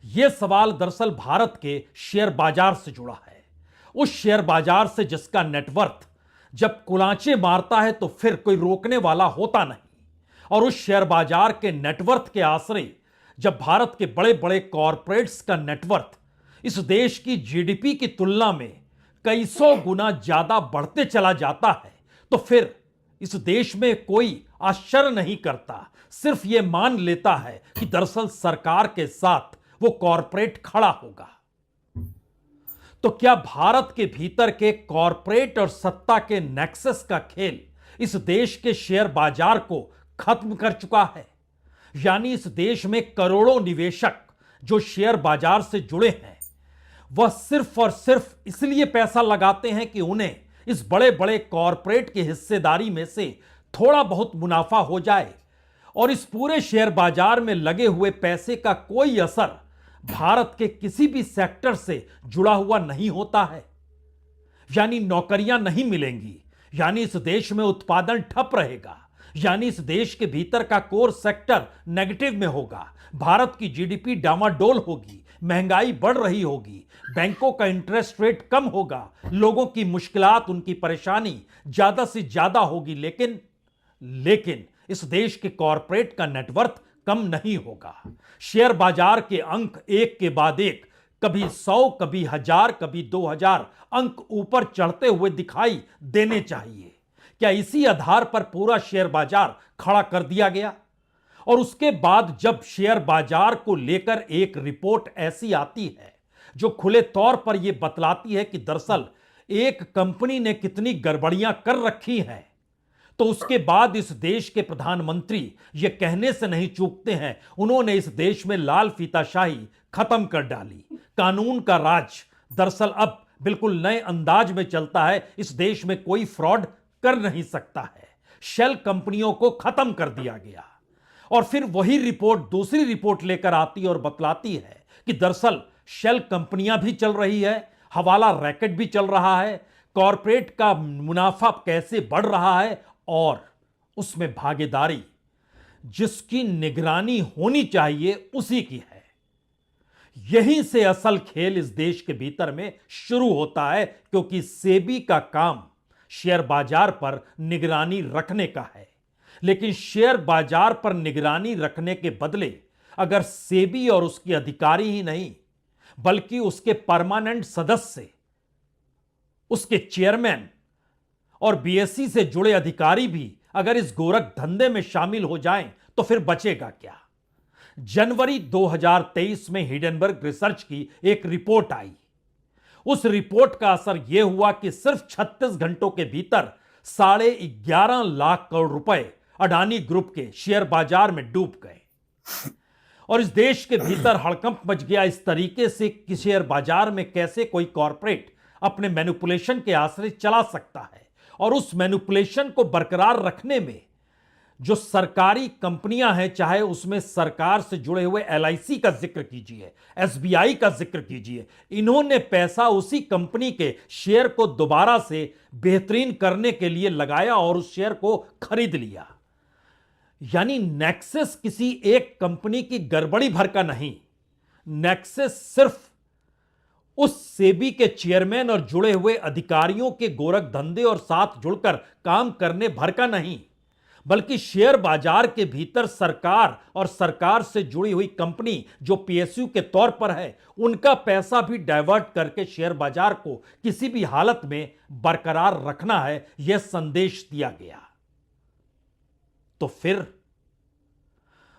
यह सवाल दरअसल भारत के शेयर बाजार से जुड़ा है। उस शेयर बाजार से जिसका नेटवर्थ जब कुलांचे मारता है तो फिर कोई रोकने वाला होता नहीं। और उस शेयर बाजार के नेटवर्थ के आश्रय जब भारत के बड़े बड़े कॉरपोरेट्स का नेटवर्थ इस देश की जीडीपी की तुलना में कई सौ गुना ज्यादा बढ़ते चला जाता है तो फिर इस देश में कोई आश्चर्य नहीं करता, सिर्फ यह मान लेता है कि दरअसल सरकार के साथ वो कॉरपोरेट खड़ा होगा। तो क्या भारत के भीतर के कॉरपोरेट और सत्ता के नेक्सस का खेल इस देश के शेयर बाजार को खत्म कर चुका है? यानी इस देश में करोड़ों निवेशक जो शेयर बाजार से जुड़े हैं वह सिर्फ और सिर्फ इसलिए पैसा लगाते हैं कि उन्हें इस बड़े बड़े कॉरपोरेट की हिस्सेदारी में से थोड़ा बहुत मुनाफा हो जाए और इस पूरे शेयर बाजार में लगे हुए पैसे का कोई असर भारत के किसी भी सेक्टर से जुड़ा हुआ नहीं होता है। यानी नौकरियां नहीं मिलेंगी, यानी इस देश में उत्पादन ठप रहेगा, यानी इस देश के भीतर का कोर सेक्टर नेगेटिव में होगा, भारत की जीडीपी डामाडोल होगी, महंगाई बढ़ रही होगी, बैंकों का इंटरेस्ट रेट कम होगा, लोगों की मुश्किलात, उनकी परेशानी ज्यादा से ज्यादा होगी। लेकिन इस देश के कॉरपोरेट का नेटवर्थ कम नहीं होगा। शेयर बाजार के अंक एक के बाद एक, कभी 100, कभी 1000, कभी 2000 अंक ऊपर चढ़ते हुए दिखाई देने चाहिए। क्या इसी आधार पर पूरा शेयर बाजार खड़ा कर दिया गया? और उसके बाद जब शेयर बाजार को लेकर एक रिपोर्ट ऐसी आती है जो खुले तौर पर यह बतलाती है कि दरअसल एक कंपनी ने कितनी गड़बड़ियां कर रखी हैं, तो उसके बाद इस देश के प्रधानमंत्री यह कहने से नहीं चूकते हैं, उन्होंने इस देश में लाल फीताशाही खत्म कर डाली। कानून का राज दरअसल अब बिल्कुल नए अंदाज में चलता है। इस देश में कोई फ्रॉड कर नहीं सकता है। शेल कंपनियों को खत्म कर दिया गया। और फिर वही रिपोर्ट दूसरी रिपोर्ट लेकर आती और बतलाती है कि दरअसल शेल कंपनियां भी चल रही है, हवाला रैकेट भी चल रहा है, कॉरपोरेट का मुनाफा कैसे बढ़ रहा है और उसमें भागीदारी जिसकी निगरानी होनी चाहिए उसी की है। यहीं से असल खेल इस देश के भीतर में शुरू होता है, क्योंकि सेबी का काम शेयर बाजार पर निगरानी रखने का है। लेकिन शेयर बाजार पर निगरानी रखने के बदले अगर सेबी और उसकी अधिकारी ही नहीं बल्कि उसके परमानेंट सदस्य, उसके चेयरमैन और बीएसई से जुड़े अधिकारी भी अगर इस गोरख धंधे में शामिल हो जाएं तो फिर बचेगा क्या? जनवरी 2023 में हिडेनबर्ग रिसर्च की एक रिपोर्ट आई। उस रिपोर्ट का असर यह हुआ कि सिर्फ 36 घंटों के भीतर 11.5 लाख करोड़ रुपए अडानी ग्रुप के शेयर बाजार में डूब गए। और इस देश के भीतर हड़कंप मच गया इस तरीके से कि शेयर बाजार में कैसे कोई कॉरपोरेट अपने मैनिपुलेशन के आश्रय चला सकता है। और उस मैनिपुलेशन को बरकरार रखने में जो सरकारी कंपनियां हैं, चाहे उसमें सरकार से जुड़े हुए एलआईसी का जिक्र कीजिए, एसबीआई का जिक्र कीजिए, इन्होंने पैसा उसी कंपनी के शेयर को दोबारा से बेहतरीन करने के लिए लगाया और उस शेयर को खरीद लिया। यानी नेक्सस किसी एक कंपनी की गड़बड़ी भर का नहीं, नेक्सस सिर्फ उस सेबी के चेयरमैन और जुड़े हुए अधिकारियों के गोरख धंधे और साथ जुड़कर काम करने भर का नहीं, बल्कि शेयर बाजार के भीतर सरकार और सरकार से जुड़ी हुई कंपनी जो पीएसयू के तौर पर है, उनका पैसा भी डाइवर्ट करके शेयर बाजार को किसी भी हालत में बरकरार रखना है, यह संदेश दिया गया। तो फिर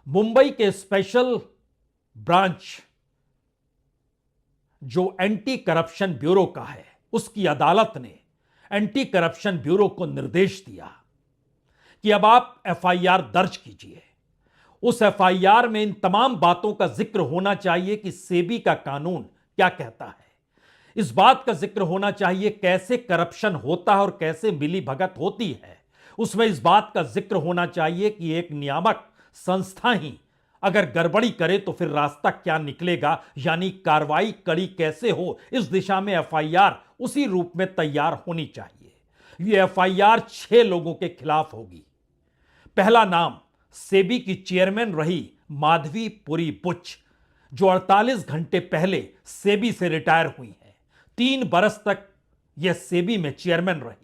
मुंबई के स्पेशल ब्रांच जो एंटी करप्शन ब्यूरो का है, उसकी अदालत ने एंटी करप्शन ब्यूरो को निर्देश दिया कि अब आप एफआईआर दर्ज कीजिए। उस एफआईआर में इन तमाम बातों का जिक्र होना चाहिए कि सेबी का कानून क्या कहता है। इस बात का जिक्र होना चाहिए कैसे करप्शन होता है और कैसे मिली भगत होती है। उसमें इस बात का जिक्र होना चाहिए कि एक नियामक संस्था ही अगर गड़बड़ी करे तो फिर रास्ता क्या निकलेगा, यानी कार्रवाई कड़ी कैसे हो, इस दिशा में एफआईआर उसी रूप में तैयार होनी चाहिए। यह एफआईआर 6 लोगों के खिलाफ होगी। पहला नाम सेबी की चेयरमैन रही माधवी पुरी बुच, जो 48 घंटे पहले सेबी से रिटायर हुई हैं। 3 बरस तक यह सेबी में चेयरमैन रही।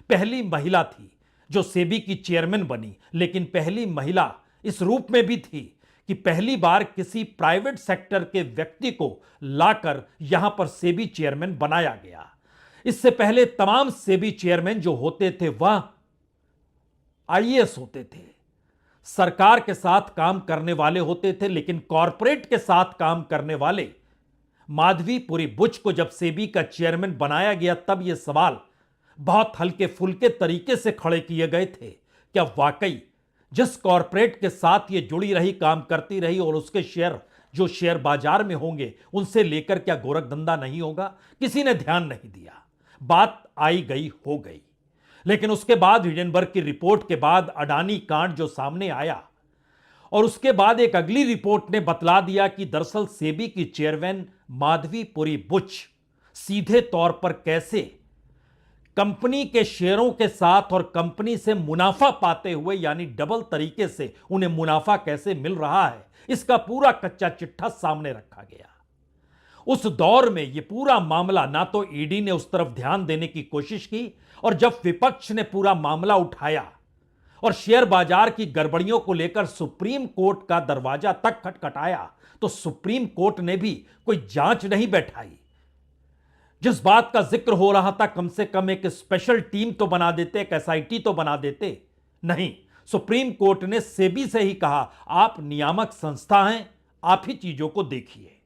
पहली महिला थी जो सेबी की चेयरमैन बनी, लेकिन पहली महिला इस रूप में भी थी कि पहली बार किसी प्राइवेट सेक्टर के व्यक्ति को लाकर यहां पर सेबी चेयरमैन बनाया गया। इससे पहले तमाम सेबी चेयरमैन जो होते थे वह आईएएस होते थे, सरकार के साथ काम करने वाले होते थे, लेकिन कॉरपोरेट के साथ काम करने वाले। माधवीपुरी बुच को जब सेबी का चेयरमैन बनाया गया तब यह सवाल बहुत हल्के फुल्के तरीके से खड़े किए गए थे, क्या वाकई जिस कॉरपोरेट के साथ ये जुड़ी रही, काम करती रही और उसके शेयर जो शेयर बाजार में होंगे उनसे लेकर क्या गोरखधंधा नहीं होगा? किसी ने ध्यान नहीं दिया। बात आई गई हो गई। लेकिन उसके बाद हिडेनबर्ग की रिपोर्ट के बाद अडानी कांड जो सामने आया और उसके बाद एक अगली रिपोर्ट ने बतला दिया कि दरअसल सेबी की चेयरमैन माधवीपुरी बुच सीधे तौर पर कैसे कंपनी के शेयरों के साथ और कंपनी से मुनाफा पाते हुए, यानी डबल तरीके से उन्हें मुनाफा कैसे मिल रहा है, इसका पूरा कच्चा चिट्ठा सामने रखा गया। उस दौर में यह पूरा मामला ना तो ईडी ने उस तरफ ध्यान देने की कोशिश की, और जब विपक्ष ने पूरा मामला उठाया और शेयर बाजार की गड़बड़ियों को लेकर सुप्रीम कोर्ट का दरवाजा तक खटखटाया, तो सुप्रीम कोर्ट ने भी कोई जांच नहीं बैठाई। जिस बात का जिक्र हो रहा था, कम से कम एक स्पेशल टीम तो बना देते, एक एसआईटी तो बना देते। नहीं, सुप्रीम कोर्ट ने सेबी से ही कहा, आप नियामक संस्था हैं, आप ही चीजों को देखिए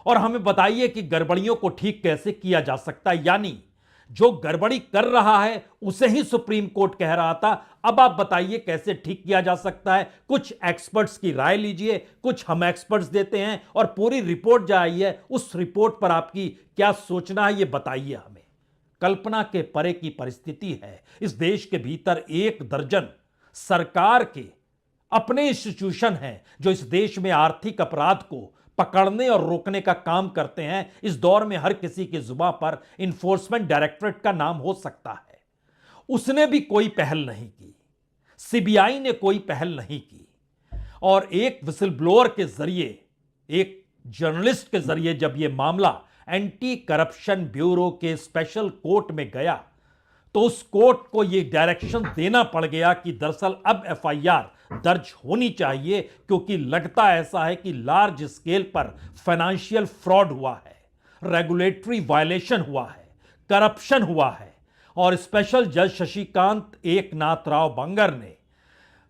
और हमें बताइए कि गड़बड़ियों को ठीक कैसे किया जा सकता है। यानी जो गड़बड़ी कर रहा है उसे ही सुप्रीम कोर्ट कह रहा था, अब आप बताइए कैसे ठीक किया जा सकता है। कुछ एक्सपर्ट्स की राय लीजिए, कुछ हम एक्सपर्ट्स देते हैं और पूरी रिपोर्ट जो आई है उस रिपोर्ट पर आपकी क्या सोचना है ये बताइए हमें। कल्पना के परे की परिस्थिति है। इस देश के भीतर 1 दर्जन सरकार के अपने इंस्टीट्यूशन हैं जो इस देश में आर्थिक अपराध को पकड़ने और रोकने का काम करते हैं। इस दौर में हर किसी की जुबान पर इन्फोर्समेंट डायरेक्टरेट का नाम हो सकता है। उसने भी कोई पहल नहीं की, सीबीआई ने कोई पहल नहीं की, और एक विसल ब्लोअर के जरिए, एक जर्नलिस्ट के जरिए जब यह मामला एंटी करप्शन ब्यूरो के स्पेशल कोर्ट में गया तो उस कोर्ट को यह डायरेक्शन देना पड़ गया कि दरअसल अब एफआईआर दर्ज होनी चाहिए, क्योंकि लगता ऐसा है कि लार्ज स्केल पर फाइनेंशियल फ्रॉड हुआ है, रेगुलेटरी वायलेशन हुआ है, करप्शन हुआ है। और स्पेशल जज शशिकांत एकनाथ राव बंगर ने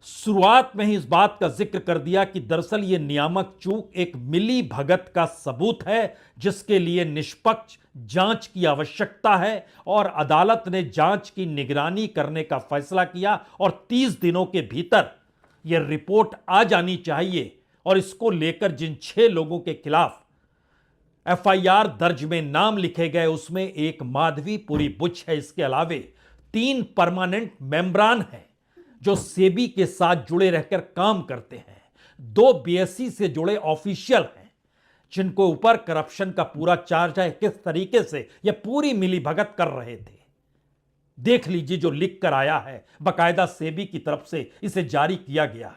शुरुआत में ही इस बात का जिक्र कर दिया कि दरअसल यह नियामक चूक एक मिली भगत का सबूत है, जिसके लिए निष्पक्ष जांच की आवश्यकता है, और अदालत ने जांच की निगरानी करने का फैसला किया और 30 दिनों के भीतर यह रिपोर्ट आ जानी चाहिए। और इसको लेकर जिन 6 लोगों के खिलाफ एफआईआर दर्ज में नाम लिखे गए उसमें एक माधवीपुरी बुच है। इसके अलावे 3 परमानेंट मेंबरान हैं जो सेबी के साथ जुड़े रहकर काम करते हैं, 2 बीएसई से जुड़े ऑफिशियल हैं जिनको ऊपर करप्शन का पूरा चार्ज है। किस तरीके से यह पूरी मिलीभगत कर रहे थे देख लीजिए, जो लिख कर आया है, बकायदा सेबी की तरफ से इसे जारी किया गया।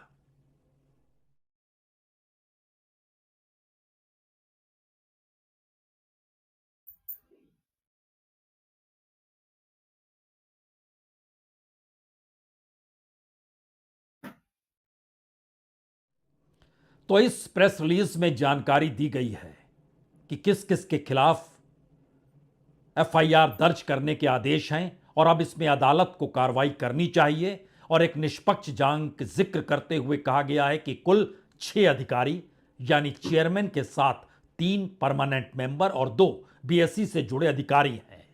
तो इस प्रेस रिलीज में जानकारी दी गई है कि किस किस के खिलाफ एफआईआर दर्ज करने के आदेश हैं और अब इसमें अदालत को कार्रवाई करनी चाहिए। और एक निष्पक्ष जांच का जिक्र करते हुए कहा गया है कि कुल 6 अधिकारी, यानी चेयरमैन के साथ 3 परमानेंट मेंबर और 2 बीएसई से जुड़े अधिकारी हैं।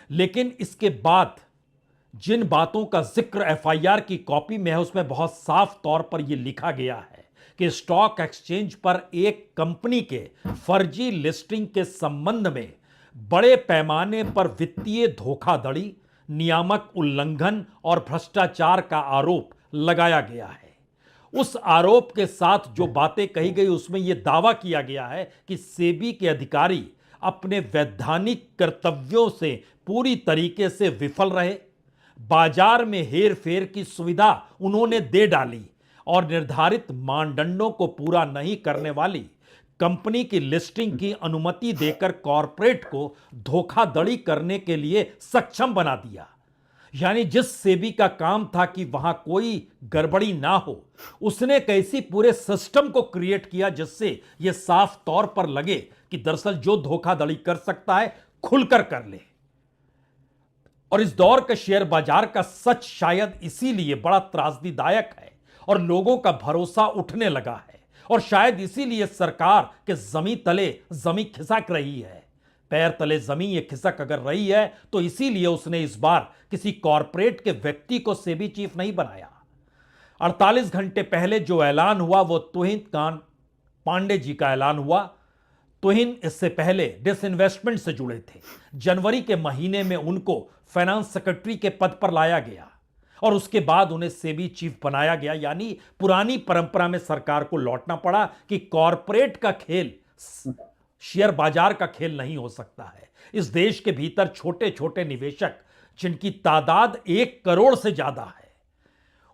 लेकिन इसके बाद जिन बातों का जिक्र एफआईआर की कॉपी में है उसमें बहुत साफ तौर पर यह लिखा गया है कि स्टॉक एक्सचेंज पर एक कंपनी के फर्जी लिस्टिंग के संबंध में बड़े पैमाने पर वित्तीय धोखाधड़ी, नियामक उल्लंघन और भ्रष्टाचार का आरोप लगाया गया है। उस आरोप के साथ जो बातें कही गई उसमें यह दावा किया गया है कि सेबी के अधिकारी अपने वैधानिक कर्तव्यों से पूरी तरीके से विफल रहे, बाजार में हेर फेर की सुविधा उन्होंने दे डाली और निर्धारित मानदंडों को पूरा नहीं करने वाली कंपनी की लिस्टिंग की अनुमति देकर कॉरपोरेट को धोखाधड़ी करने के लिए सक्षम बना दिया। यानी जिस सेबी का काम था कि वहां कोई गड़बड़ी ना हो, उसने कैसी पूरे सिस्टम को क्रिएट किया जिससे यह साफ तौर पर लगे कि दरअसल जो धोखाधड़ी कर सकता है खुलकर कर ले। और इस दौर के शेयर बाजार का सच शायद इसीलिए बड़ा त्रासदीदायक है और लोगों का भरोसा उठने लगा है, और शायद इसीलिए सरकार के जमीन तले जमीन खिसक रही है। पैर तले जमीन ये खिसक अगर रही है तो इसीलिए उसने इस बार किसी कॉरपोरेट के व्यक्ति को सेबी चीफ नहीं बनाया। 48 घंटे पहले जो ऐलान हुआ वो तुहिन कांत पांडे जी का ऐलान हुआ। तुहिन इससे पहले डिसइन्वेस्टमेंट से जुड़े थे। जनवरी के महीने में उनको फाइनेंस सेक्रेटरी के पद पर लाया गया और उसके बाद उन्हें सेबी चीफ बनाया गया। यानी पुरानी परंपरा में सरकार को लौटना पड़ा कि कॉरपोरेट का खेल शेयर बाजार का खेल नहीं हो सकता है। इस देश के भीतर छोटे छोटे निवेशक जिनकी तादाद 1 करोड़ से ज्यादा है,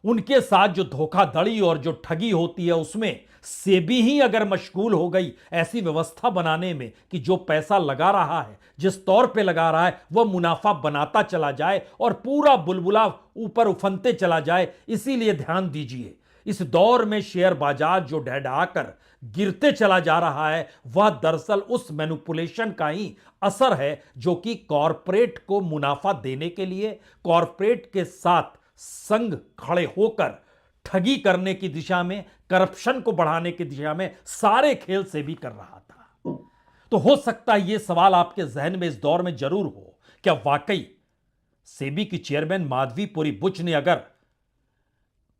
उनके साथ जो धोखाधड़ी और जो ठगी होती है उसमें सेबी ही अगर मशगूल हो गई ऐसी व्यवस्था बनाने में कि जो पैसा लगा रहा है, जिस तौर पे लगा रहा है, वह मुनाफा बनाता चला जाए और पूरा बुलबुला ऊपर उफनते चला जाए। इसीलिए ध्यान दीजिए, इस दौर में शेयर बाजार जो ढहढाकर गिरते चला जा रहा है वह दरअसल उस मैनिपुलेशन का ही असर है जो कि कॉरपोरेट को मुनाफा देने के लिए, कॉरपोरेट के साथ संग खड़े होकर ठगी करने की दिशा में, करप्शन को बढ़ाने की दिशा में सारे खेल से भी कर रहा था। तो हो सकता है यह सवाल आपके जहन में इस दौर में जरूर हो, क्या वाकई सेबी की चेयरमैन माधवीपुरी बुच ने अगर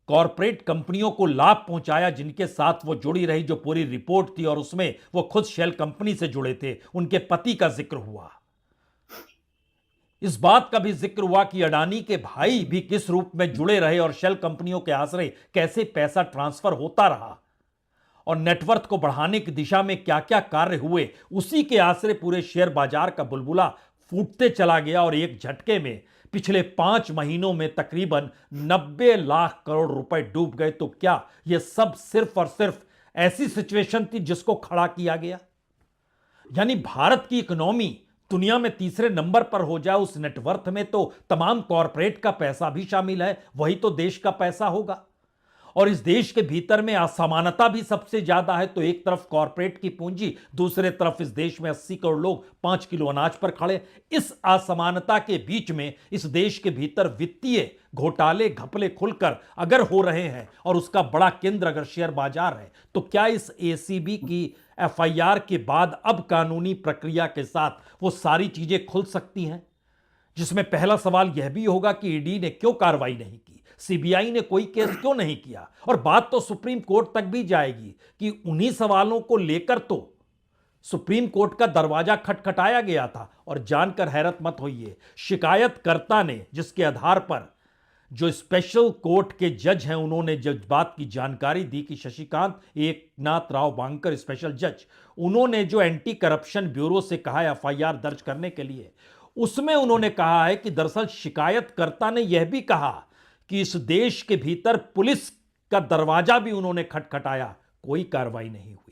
कॉरपोरेट कंपनियों को लाभ पहुंचाया जिनके साथ वो जुड़ी रही, जो पूरी रिपोर्ट थी और उसमें वो खुद शेल कंपनी से जुड़े थे, उनके पति का जिक्र हुआ, इस बात का भी जिक्र हुआ कि अडानी के भाई भी किस रूप में जुड़े रहे और शेल कंपनियों के आश्रय कैसे पैसा ट्रांसफर होता रहा और नेटवर्थ को बढ़ाने की दिशा में क्या क्या कार्य हुए, उसी के आश्रय पूरे शेयर बाजार का बुलबुला फूटते चला गया और एक झटके में पिछले 5 महीनों में तकरीबन 90 लाख करोड़ रुपए डूब गए। तो क्या यह सब सिर्फ और सिर्फ ऐसी सिचुएशन थी जिसको खड़ा किया गया? यानी भारत की इकोनॉमी दुनिया में तीसरे नंबर पर हो जाए, उस नेटवर्थ में तो तमाम कॉरपोरेट का पैसा भी शामिल है, वही तो देश का पैसा होगा। और इस देश के भीतर में असमानता भी सबसे ज्यादा है। तो एक तरफ कॉरपोरेट की पूंजी, दूसरे तरफ इस देश में 80 करोड़ लोग 5 किलो अनाज पर खड़े। इस असमानता के बीच में इस देश के भीतर वित्तीय घोटाले घपले खुलकर अगर हो रहे हैं और उसका बड़ा केंद्र अगर शेयर बाजार है, तो क्या इस एसीबी की एफआईआर के बाद अब कानूनी प्रक्रिया के साथ वो सारी चीजें खुल सकती हैं? जिसमें पहला सवाल यह भी होगा कि ईडी ने क्यों कार्रवाई नहीं की, सीबीआई ने कोई केस क्यों नहीं किया, और बात तो सुप्रीम कोर्ट तक भी जाएगी कि उन्हीं सवालों को लेकर तो सुप्रीम कोर्ट का दरवाजा खटखटाया गया था। और जानकर हैरत मत होइए, शिकायतकर्ता ने जिसके आधार पर जो स्पेशल कोर्ट के जज हैं उन्होंने जब बात की जानकारी दी कि शशिकांत एकनाथ राव बांकर स्पेशल जज, उन्होंने जो एंटी करप्शन ब्यूरो से कहा एफआईआर दर्ज करने के लिए, उसमें उन्होंने कहा है कि दरअसल शिकायतकर्ता ने यह भी कहा कि इस देश के भीतर पुलिस का दरवाजा भी उन्होंने खटखटाया, कोई कार्रवाई नहीं हुई।